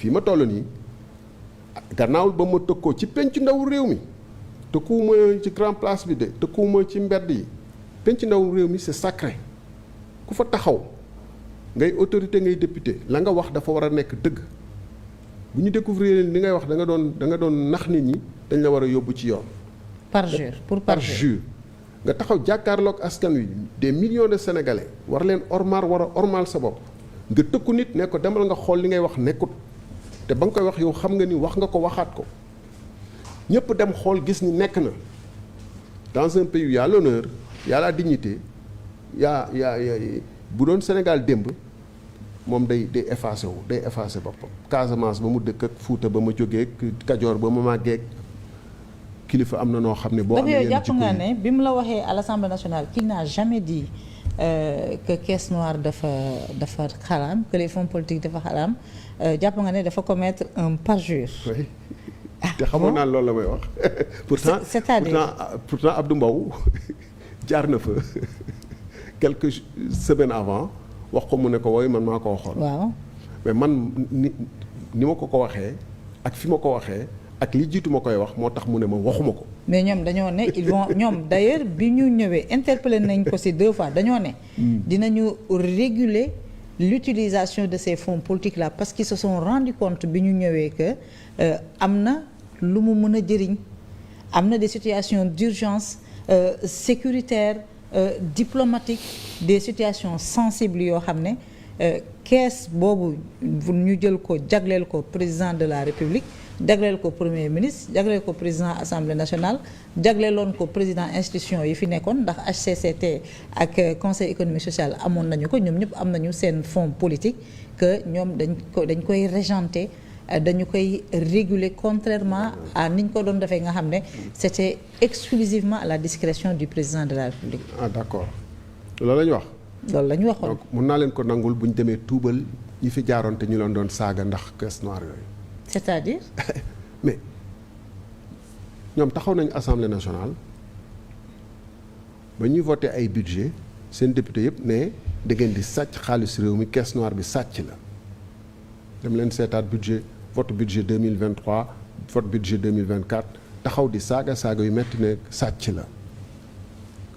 fii ma toll nii gannaawul ba ma tëkkoo ci penc ndaw réew mi tëkkuwuma ci grand place bi de tëkkuwuma ci mbedd yi penc ndaw réew mi c'est sacré ku fa taxaw ngay autorité ngay député la nga wax dafa war a nekk dëgg bu ñu découvrir li ngay wax da nga doon nax nit ñi dañ la war a yóbbu ci yoon. parjure par jour nga taxaw jàkkaarloog askan wi des millions de sénégalais war leen war a ormal sa bopp nga tëkku nit ne ko demal nga xool li ngay wax nekkut te ba nga koy wax yow xam nga ni wax nga ko waxaat ko ñëpp dem xool gis ni nekk na dans un pays où y a l'honneur y a la dignité y a bu doon Sénégal démb moom day effacé boppam Casamance ba mu dëkk ak Fuuta ba ma jógee Kajoor ba ma màggee kilifa am na noo xam ne boo amee yenn jàpp nga ne bi mu la waxee à l'Assemblée nationale qu'il n'a jamais dit que caisse noire dafa xaraam que les fonds politiques dafa xaraam jàpp nga ne dafa commettre un parjure. oui te xamoon naa loolu la may wax. pourtant Abdou Mbow jaar na fa quelques semaines avant wax ko mu ne ko woy man maa ko waxoon. waaw mais man ni ma ko waxee ak fi ma ko waxee. ak li jiitu ma koy wax moo tax mu ne ma waxuma ko. mais ñoom dañoo ne ils vont ñoom d'ailleurs bi ñu ñëwee interpellé nañ ko ci 2 fois dañoo ne. dinañu réguler l'utilisation de ces fonds politiques là parce qu'ils se sont rendu compte bi ñu ñëwee que am na lu mu mën a jëriñ am na des situations d'urgence sécuritaires diplomatiques des situations sensibles yoo xam ne caisse boobu ñu jël ko jagleel ko président de la République. jagleel ko premier ministre jagleel ko président assemblée nationale jagleeloon ko président institution yi fi nekkoon ndax HCCT ak conseil économique social amoon nañu ko ñoom ñëpp am nañu seen fonds politique que ñoom dañ koy régenter dañu koy réguler contrairement à niñ ko doon defee nga xam ne c'était exclusivement à la discrétion du président de la République. ah d'accord loolu la ñu wax. loolu la ñu waxoon donc mun naa leen ko nangul bu ñu demee tuubal ñi fi jaaroon te ñu leen doon saaga ndax caisse noire yooyu. c'est-à-dire. mais ñoom taxaw nañu assemblée nationale ba ñuy voté ay budget seen député yëpp ne da ngeen di sàcc xaalis réew mi caisse noire bi sàcc la dem leen seetaat budget vote budget 2023 vote budget 2024 taxaw di saaga yu metti ne sàcc la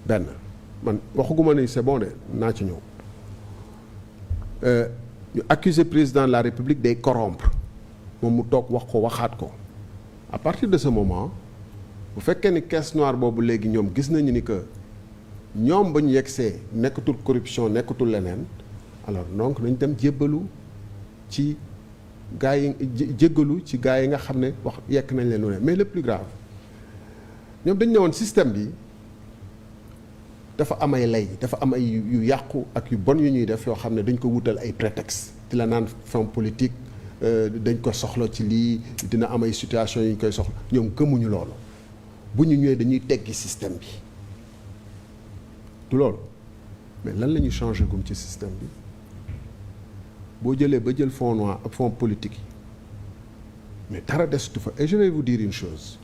benn man waxuguma ne c'est bon de naa ci ñëw ñu accuser président de la République day corrompre moom mu toog wax ko waxaat ko à partir de ce moment bu fekkee ni caisse noire boobu léegi ñoom gis nañu ni que ñoom ba ñu yegsee nekkatul corruption nekkatul leneen alors donc nañ dem jébbalu ci gaa yi jéggalu ci gaa yi nga xam ne wax yekk nañ leen lu ne mais le plus grave ñoom dañ ne woon système bi dafa am ay lay dafa am ay yu yàqu ak yu bon yu ñuy def yoo xam ne dañ ko wutal ay prétexte di la naan fonds politique dañ ko soxla ci lii dina am ay situation yu ñu koy soxla ñoom gëmuñu loolu bu ñu ñëwee dañuy teggi système bi du loolu mais lan la ñuy changé gum ci système bi boo jëlee ba jël fonds noir ak fonds politique yi mais dara desutu fa et je vais vous dire une chose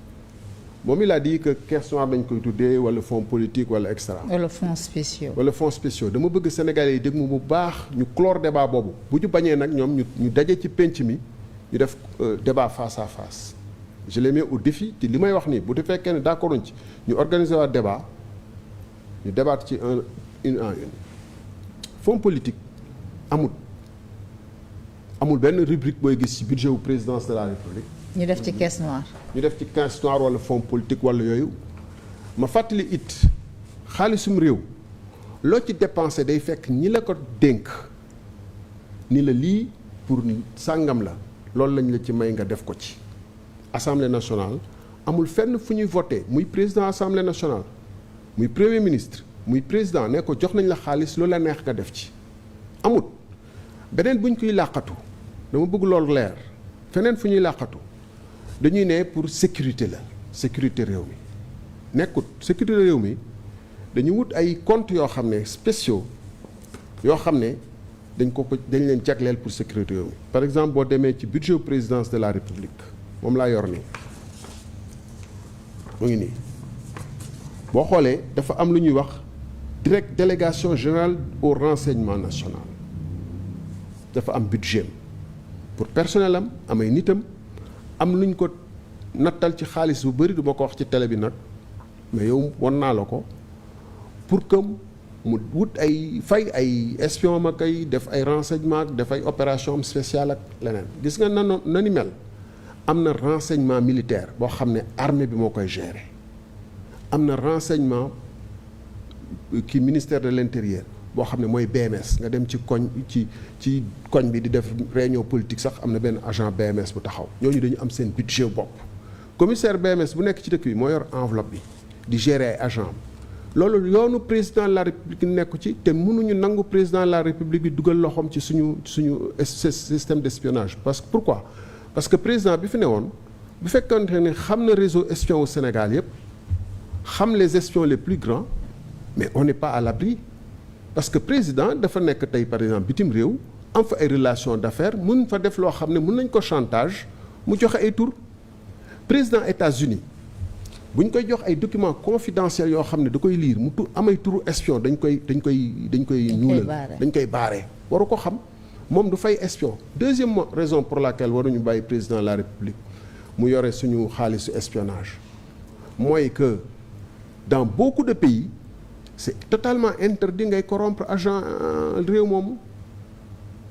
moom il a dit que caisse noire dañ koy tuddee wala fonds politique wala extra. wala fonds spéciaux. wala fonds spéciaux dama bëgg Sénégalais yi dégg mu bu baax ñu clore débat boobu bu ñu bañee nag ñoom ñu daje ci penc mi ñu def débat face à face je les mets au défi te li may wax nii bu te fekkee ne d'accord ci ñu organiser waa débat ñu débattre ci une fonds politique amul benn rubrique booy gis ci budget wu présidence de la République. ñu def ci caisse noire. ñu def ci caisse noire wala fonds politique wala yooyu ma fàttali it xaalisum réew loo ci dépensé day fekk ñi la ko dénk ni la lii pour sàngam la loolu lañ la ci may nga def ko ci. Assemblée nationale amul fenn fu ñuy voté muy président assemblée nationale muy premier ministre muy président ne ko jox nañ la xaalis loolu la neex nga def ci amut beneen bu ñu koy làqatu dama bëgg loolu leer feneen fu ñuy làqatu. dañuy ne pour sécurité la sécurité réew mi nekkut sécurité réew mi dañu wut ay comptes yoo xam ne spéciaux yoo xam ne dañ leen jagleel pour sécurité réew mi par exemple boo demee ci budget présidence de la République moom laa yor nii mu ngi nii boo xoolee dafa am lu ñuy wax délégation générale au renseignement national dafa am budget pour personnel am ay nitam am luñ ko nattal ci xaalis bu bëri du ma ko wax ci télé bi nag mais yow won naa la ko pour que mu wut ay fay ay espion ma kay def ay renseignement def ay opération spéciale ak leneen gis nga nani mel am na renseignement militaire boo xam ne armée bi moo koy gérer am na renseignement ki ministère de l'intérieur boo xam ne mooy BMS nga dem ci koñ bi di def réunion politique sax am na benn agent BMS bu taxaw ñooñu dañu am seen budget bopp commissaire BMS bu nekk ci dëkk bi moo yor enveloppe bi di gérer ay agent loolu yoonu président de la république nekku ci te mënuñu nangu président de la république bi dugal loxoom ci suñu système d'espionnage pourquoi parce que président bi fi ne woon bu fekkante ne xam na réseau espion au Sénégal yëpp xam les espions les plus grands mais on n'est pas à l'abri parce que président dafa nekk tey par exemple bitim réew am fa ay relations d'affaires mun fa def loo xam ne mun nañ ko chantage mu joxe ay tur président États-Unis bu ñu koy jox ay documents confidentiels yoo xam ne da koy lire mu amay turu espion dañ koy ñuulal dañ koy baaree waru ko xam moom du fay espion deuxième raison pour laquelle waruñu bàyyi président de la république mu yore suñu xaalisu espionnage mooy que dans beaucoup de pays c'est totalement interdit ngay corrompre agent réew moomu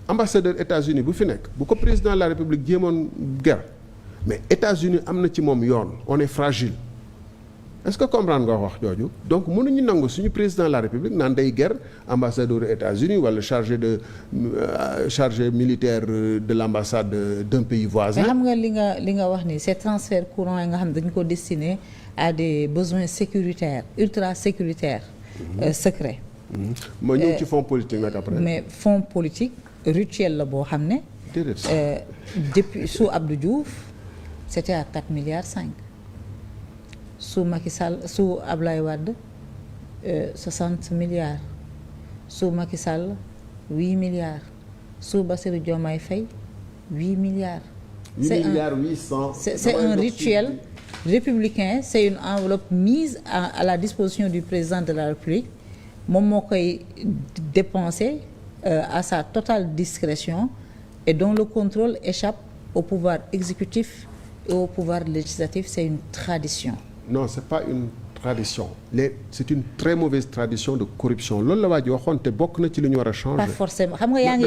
ambassadeur États-Unis bu fi nekk bu ko président de la république jéemoon guerre mais États-Unis am na ci moom yoon on est fragile est-ce que comprendre nga wax jooju donc mënuñu nangu suñu président de la république naan day guerre ambassadeur États-Unis wala chargé militaire de l'ambassade d'un pays voisin. mais xam nga li nga wax ni ces transferts courants yi nga xam ne dañu ko destiné à des besoins sécuritaires ultra sécuritaires. Secret. ma ñëw ci fonds politique nag après. mais fonds politique rituel la boo xam ne. depuis sous Abdou Diouf c'était à 4,5 milliards. Sous Macky Sall sous Ablaye Wade 60 milliards. Sous Macky Sall 8 milliards. Sous Bassirou Diomaye Faye 8 milliards. 8 milliards 800. C'est un rituel républicain, c'est une enveloppe mise à la disposition du président de la République moom moo koy dépenser à sa totale discrétion et dont le contrôle échappe au pouvoir exécutif et au pouvoir législatif. C'est une tradition. Non, c'est pas une tradition. C'est une très mauvaise tradition de corruption. Loolu la waa ji waxoon te bokk na ci li ñu war a changer. Pas forcément xam nga yaa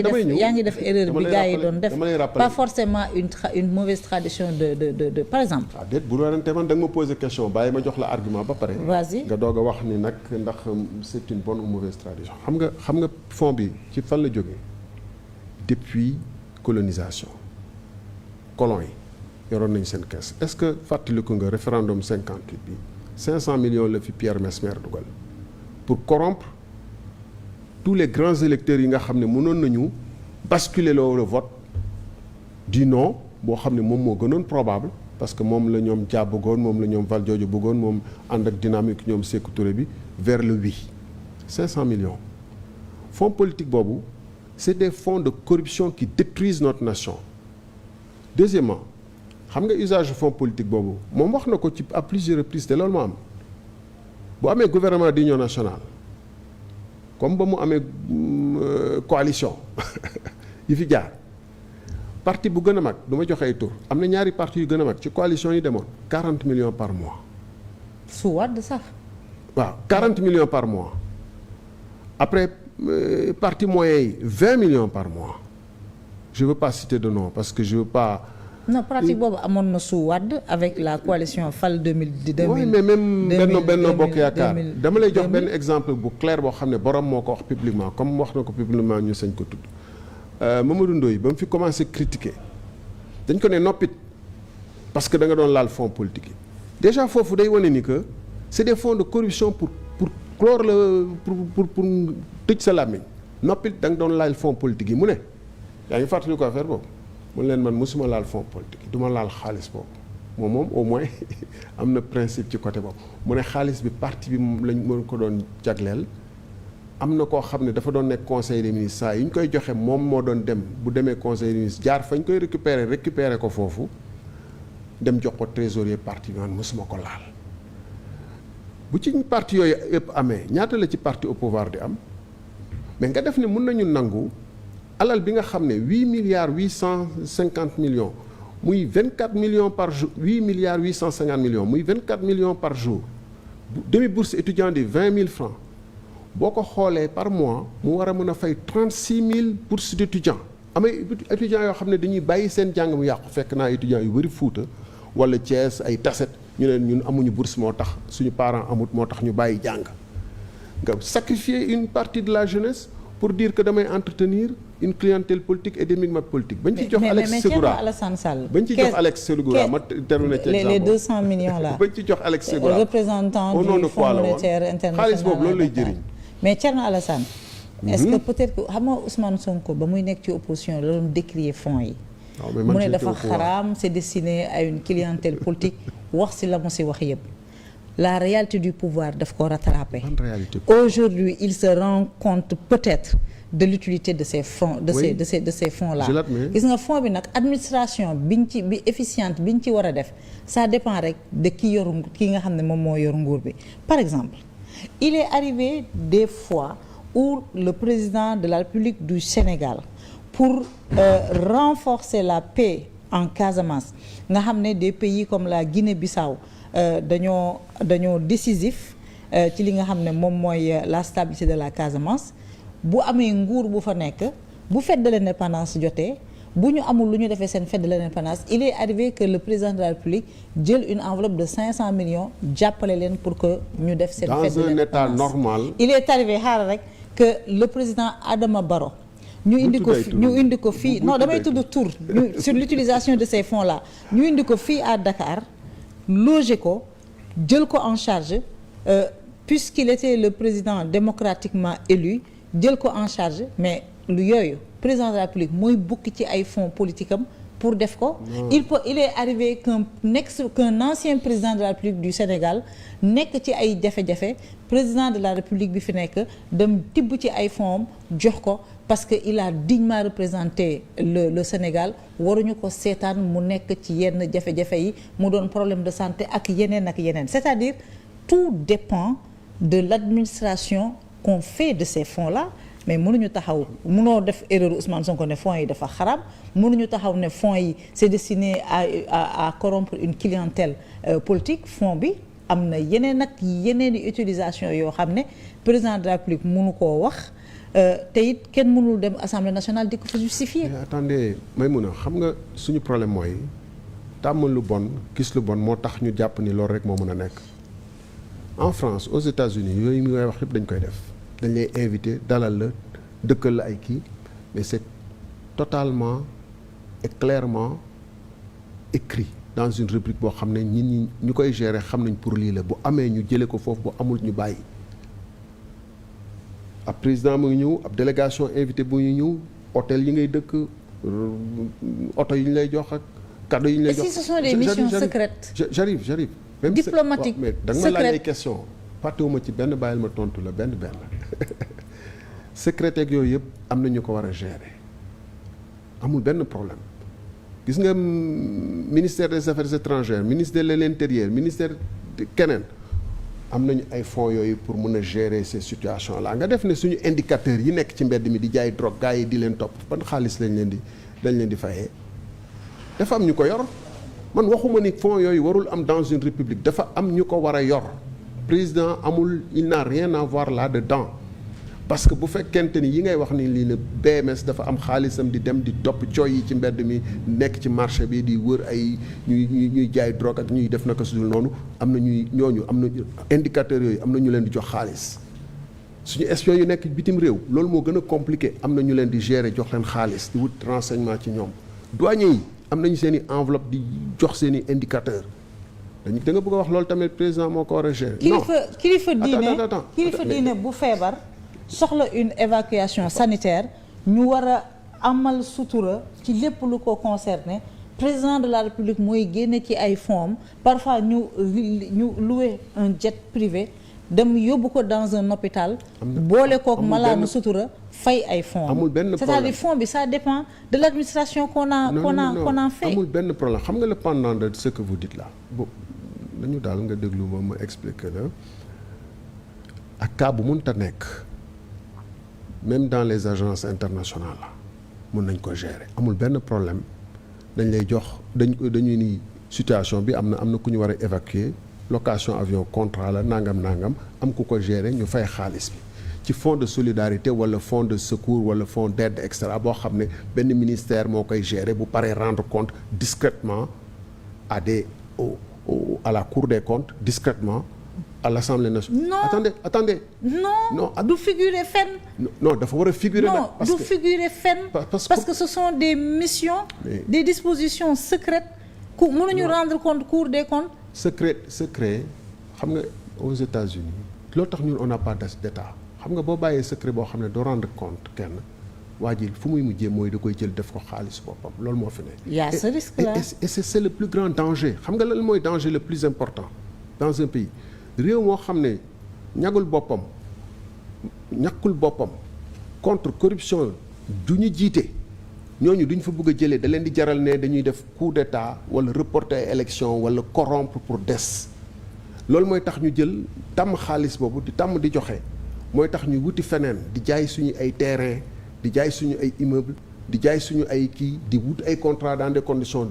ngi def erreur bi gars yi doon def. Pas forcément une mauvaise tradition de par exemple. ah déet bu doonante man da nga ma poser question bàyyi ma jox la argument ba pare. Vas-y nga doog a wax ni nag ndax c'est une bonne ou mauvaise tradition. xam nga fond bi ci fan la jógee depuis colonisation colon yi. yoroon nañu seen caisse est-ce que fàttaliku nga référendum 58 bi 500 millions la fi Pierre Mesmer dugal pour corrompre tous les grands électeurs yi nga xam ne mënoon nañu basculer le vote du non boo xam ne moom moo gënoon probable parce que moom la ñoom Dia bëggoon moom la ñoom Valdiodio bëggoon moom ànd ak dynamique ñoom Sékou Touré bi vers le oui 500 millions fonds politique boobu c'est des fonds de corruption qui détruisent notre nation. Deuxièmement xam nga usage fonds politique boobu moom wax na ko ci à plusieurs reprises te loolu moo am bu amee gouvernement d'union nationale comme ba mu amee coalition yi fi jaar parti bu gën a mag du ma joxe ay tur am na ñaari parti yu gën a mag ci coalition yi demoon 40 millions par mois. su Wade sax. waaw 40 millions par mois après parti moyen yi 20 millions par mois je veux pas citer de nom parce que je veux pas. non pratique boobu amoon na su Wade avec la coalition FAL 2000. oui mais même Benno Bokk Yaakaar dama lay jox benn exemple bu clair boo xam ne borom moo ko wax publiquement comme wax na ko publiquement ñu sañ ko tudd Mamadou Ndoye ba mu fi commencé critiquer dañ ko ne noppit parce que da nga doon laal fonds politique yi déjà foofu day wane ni que c'est des fonds de corruption pour clore le pour tëj sa làmmiñ noppit da nga doon laal fonds politique yi mu ne yaa ngi fàttali ko affaire boobu. mun leen man mosuma laal fonds politique du ma laal xaalis boobu moom au moins am na principe ci côté boobu mu ne xaalis bi parti bi lañ mën ko doon jagleel am na koo xam ne dafa doon nekk conseil des ministres saa yi ñu koy joxe moom moo doon dem bu demee conseil des ministres jaar fañ koy récupérer ko foofu dem jox ko trésorier parti bi man mosuma ko laal bu ci parti yooyu yëpp amee ñaata la ci parti au pouvoir di am mais nga def ne mun nañu nangu alal bi nga xam ne 8,850 millions muy 24 millions par jour 8,850 millions muy 24 millions par jour demi bourse étudiant di 20 000 francs boo ko xoolee par mois mu war a mën a fay 36 000 bourses d'étudiants amay étudiants yoo xam ne dañuy bàyyi seen jàng mu yàqu fekk naa étudiants yu bëri Fuuta wala Thiès ay Taset ñu ne ñun amuñu bourse moo tax suñu parents amut moo tax ñu bàyyi jàng nga sacrifier une partie de la jeunesse pour dire que damay entretenir une clientèle politique et des migma politique bañ ci jox Alex Segura bañ ci jox Alex Segura ma terminé ci exemple les 200 millions là bañ ci jox Alex Segura représentant du Fonds monétaire international xaalis boobu loolu lay jëriñ mais Thierno Alassane est-ce que peut-être que xam nga Ousmane Sonko ba muy nekk ci opposition la doon décrier fonds yi mu ne dafa xaraam c'est destiné à une clientèle politique wax si la mu si wax yëpp la réalité du pouvoir daf ko rattraper aujourd'hui il se rend compte peut-être de l'utilité de ces fonds de ces fonds là gis nga fonds bi nag administration bi efficiente biñ ci war a def ça dépend rek de ki nga xam ne moom moo yor nguur bi par exemple il est arrivé des fois où le président de la République du Sénégal pour renforcer la paix en Casamance nga xam ne des pays comme la Guinée-Bissau dañoo décisif ci li nga xam ne moom mooy la stabilité de la Casamance bu amee nguur bu fa nekk bu fête de l'indépendance jotee bu ñu amul lu ñu defee seen fête de l'indépendance il est arrivé que le président de la République jël une enveloppe de 500 millions jàppale leen pour que ñu def seen fête de l'indépendance dans un état normal il est arrivé xaaral rek que le président Adama Barrow ñu indi ko fii non damay tudd tour sur l'utilisation de ces fonds là ñu indi ko fii à Dakar loger ko jël ko en charge puisqu'il était le président démocratiquement élu jël ko en charge mais lu yooyu président de la République mooy bukki ci ay fonds politique am pour def ko il est arrivé qu'un ancien président de la République du Sénégal nekk ci ay jafe-jafe président de la République bi fi nekk dem tibb ci ay fonds am jox ko parce que il a dignement représenté le Sénégal waruñu ko seetaan mu nekk ci yenn jafe-jafe yi mu doon problème de santé ak yeneen c'est-à-dire tout dépend de l'administration qu'on fait de ces fonds-là mais mënuñu taxaw mënoo def erreur Ousmane Sonko ne fonds yi dafa xaraam mënuñu taxaw ne fonds yi c'est destiné à corrompre une clientèle politique fonds bi am na yeneen i utilisation yoo xam ne président de la République mënu koo wax te it kenn mënul dem Assemblée nationale di ko fa justifier. mais attendez Maïmouna xam nga suñu problème mooy tàmm lu bon gis lu bon moo tax ñu jàpp ni loolu rek moo mën a nekk en France aux États-Unis yooyu mi ngay wax yëpp dañ koy def dañ lay invité dalal la dëkkal la ay kii mais c'est totalement et clairement écrit dans une rubrique boo xam ne ñi ñu koy gérer xam nañ pour lii la bu amee ñu jëlee ko foofu bu amul ñu bàyyi ab président mu ngi ñëw ab délégation invité bu ñu ñëw hôtel yi ngay dëkk oto yi ñu lay jox ak cadeau yi ñu lay jox. et si ce sont des missions secrètes. j'arrive même diplomatique mais da nga ma laaj ay question fàttewuma ci benn bàyyil ma tontu la benn secrétaire yooyu yëpp am na ñu ko war a gérer amul benn problème gis nga ministère des affaires étrangères ministère de l'intérieur ministère keneen am nañu ay fonds yooyu pour mën a gérer ces situations là nga def ne suñu indicateurs yi nekk ci mbedd mi di jaay drogue gars yi di leen topp ban xaalis dañ leen di fayee dafa am ñu ko yor man waxuma ni fonds yooyu warul am dans une république dafa am ñu ko war a yor président amul il n'a rien à voir là-dedans parce que bu fekkente ni yi ngay wax ni lii ne BMS dafa am xaalisam di dem di topp cooy yi ci mbedd mi nekk ci marché bi di wër ay ñuy jaay drogue ak ñuy def naka sudul noonu am na ñooñu am na indicateurs yooyu am na ñu leen di jox xaalis suñu espions yu nekk bitim réew loolu moo gën a compliqué am na ñu leen di gérer jox leen xaalis di wut renseignement ci ñoom douaniers yi am nañu seen i enveloppe di jox seen i indicateurs da nga bëgg a wax loolu tamit président moo ko war a gérer. non kilifa diine bu feebar. soxla une évacuation sanitaire ñu war a amal sutura ci lépp lu ko concerné président de la République mooy génne ci ay fonds parfois ñu louer un jet privé dem yóbbu ko dans un hôpital boole kook malaanu sutura fay ay fonds amul benn problème c'est-à-dire fonds bi ça dépend de l'administration qu'on a fait amul benn problème xam nga le pendant de ce que vous dites là bon dañu daal nga déglu ma expliquer la ak cas bu mënta nekk même dans les agences internationales mun nañ ko gérer amul benn problème dañ lay jox dañuy ni situation bi am na ku ñu war a évacuer location avion contrat la nangam am ku ko gérer ñu fay xaalis bi ci fonds de solidarité wala fonds de secours wala fonds d'aide et cetera boo xam ne benn ministère moo koy gérer bu paree rendre compte discrètement à la Cour des comptes discrètement à l'Assemblée nationale. Non attendez. Non du figurer fenn. Non dafa war a figurer nag. parce que figurer fenn. parce que ce sont des missions. Des dispositions secrètes. ku mënuñu rendre compte Cour des comptes. secret xam nga aux États-Unis loolu tax ñun on n'a pas d'état xam nga boo bàyyee secret boo xam ne doo rendre compte kenn waa ji fu muy mujjee mooy da koy jël def ko xaalis boppam loolu moo fi ne. Il y a ce risque-là. Et c'est le plus grand danger xam nga lan mooy danger le plus important dans un pays réew moo xam ne ñàkkul boppam contre corruption du ñu jiite ñooñu duñ fa bëgg a jëlee da leen di jaral ne dañuy def coup d'état wala reporter ay élection wala corrompre pour des loolu mooy tax ñu jël tàmm xaalis boobu di tàmm di joxe mooy tax ñu wuti feneen di jaay suñu ay terrain di jaay suñu ay immeuble di jaay suñu ay kii di wut ay contrat dans des conditions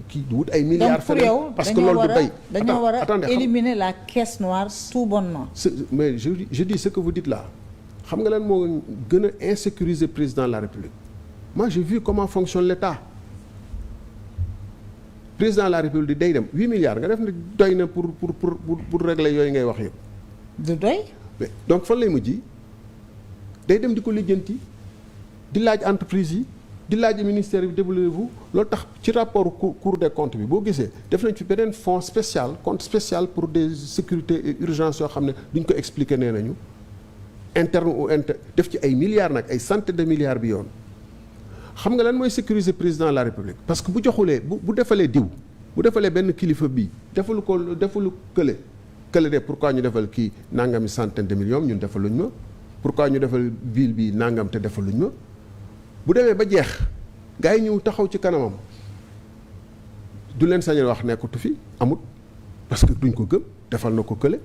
kii di wut ay milliards feneen parce que loolu du doy dañoo war a éliminer la caisse noire tout bonnement. Mais je dis ce que vous dites là xam nga lan moo gën a insécuriser président de la République moi j'ai vu comment fonctionne l'État président de la République day dem 8 milliards nga def ne doy na pour régler yooyu ngay wax yëpp. du doy. donc fan lay mujj day dem di ko lijjanti di laaj entreprise yi di laaj ministère bi débrouillez-vous loolu tax ci rapport Cour des comptes bi boo gisee def nañ fi beneen fonds spécial compte spécial pour des sécurités et urgences yoo xam ne duñ ko expliquer nee nañu interne ou interne def ci ay milliards nag ay centaines de milliards bi yoon. xam nga lan mooy sécuriser président de la République parce que bu joxulee bu defalee diw bu defalee benn kilifa bii defalu kële de pourquoi ñu defal kii nangami centaine de millions ñun defaluñ ma pourquoi ñu defal ville bi nangam te defaluñ ma bu demee ba jeex gars yi ñëw taxaw ci kanamam du leen sañal wax nekkatu fi amut parce que duñ ko gëm defal na ko kële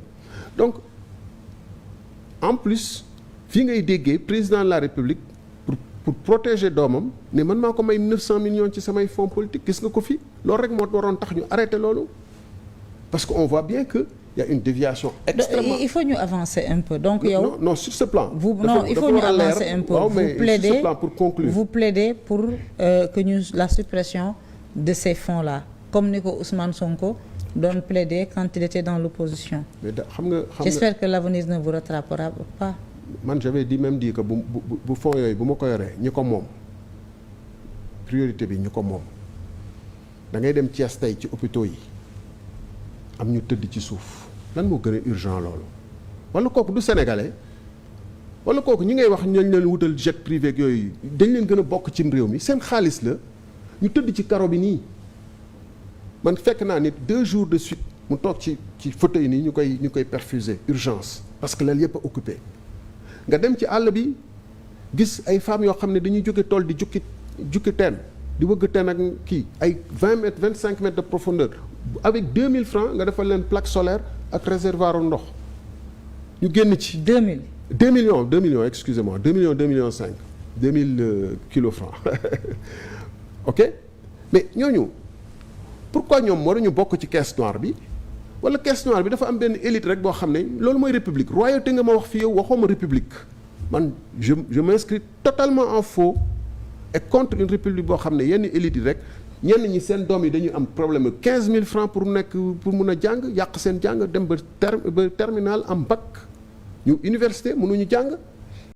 donc en plus fii ngay déggee président de la République pour protéger doomam ne man maa ko may 900 millions ci samay fonds politique gis nga ko fi loolu rek moo waroon tax ñu arrêté loolu parce que on voit bien que il y a une déviation extrêmement. Il faut ñu avancer un peu donc yow. Non sur ce plan. Il faut ñu avancer un peu. Sur ce plan pour conclure. Vous plaidez pour que ñu la suppression de ces fonds-là comme ni ko Ousmane Sonko doon plaider quand il était dans l'opposition. Mais xam nga j'espère que l'avenir ne vous rattrapera pas. Man j'avais dit que bu fonds yooyu bu ma ko yoree ñi ko moom priorité bi ñu ko moom da ngay dem Thiès tey ci hôpitaux yi am ñu tëdd ci suuf lan moo gën a urgent loolu wala kooku du sénégalais wala kooku ñi ngay wax ñañ leen wutal jet privé ak yooyu dañ leen gën a bokk ci réew mi seen xaalis la ñu tëdd ci karo bi nii man fekk naa nit 2 jours de suite mu toog ci fauteuil nii ñu koy perfuser urgence parce que lal yëpp a occupé nga dem ci àll bi gis ay femmes yoo xam ne dañuy jóge tool di jukki teen di wëgg teen ak kii ay 20 mètres 25 mètres de profondeur avec 2000 francs nga defal leen plaque solaire ak réservoir ndox ñu génn ci 2 millions excusez-moi 2 millions 5 2000 kilos francs ok mais ñooñu pourquoi ñoom waruñu bokk ci caisse noire bi wala caisse noire bi dafa am benn élite rek boo xam ne loolu mooy république royauté nga ma wax fii yow waxooma république man je m'inscris totalement en faux et contre une république boo xam ne yenn élite yi rek ñenn ñi seen doom yi dañuy am problème 15000 francs pour mun a jàng yàq seen jàng dem ba terminal am bac ñu université mënuñu jàng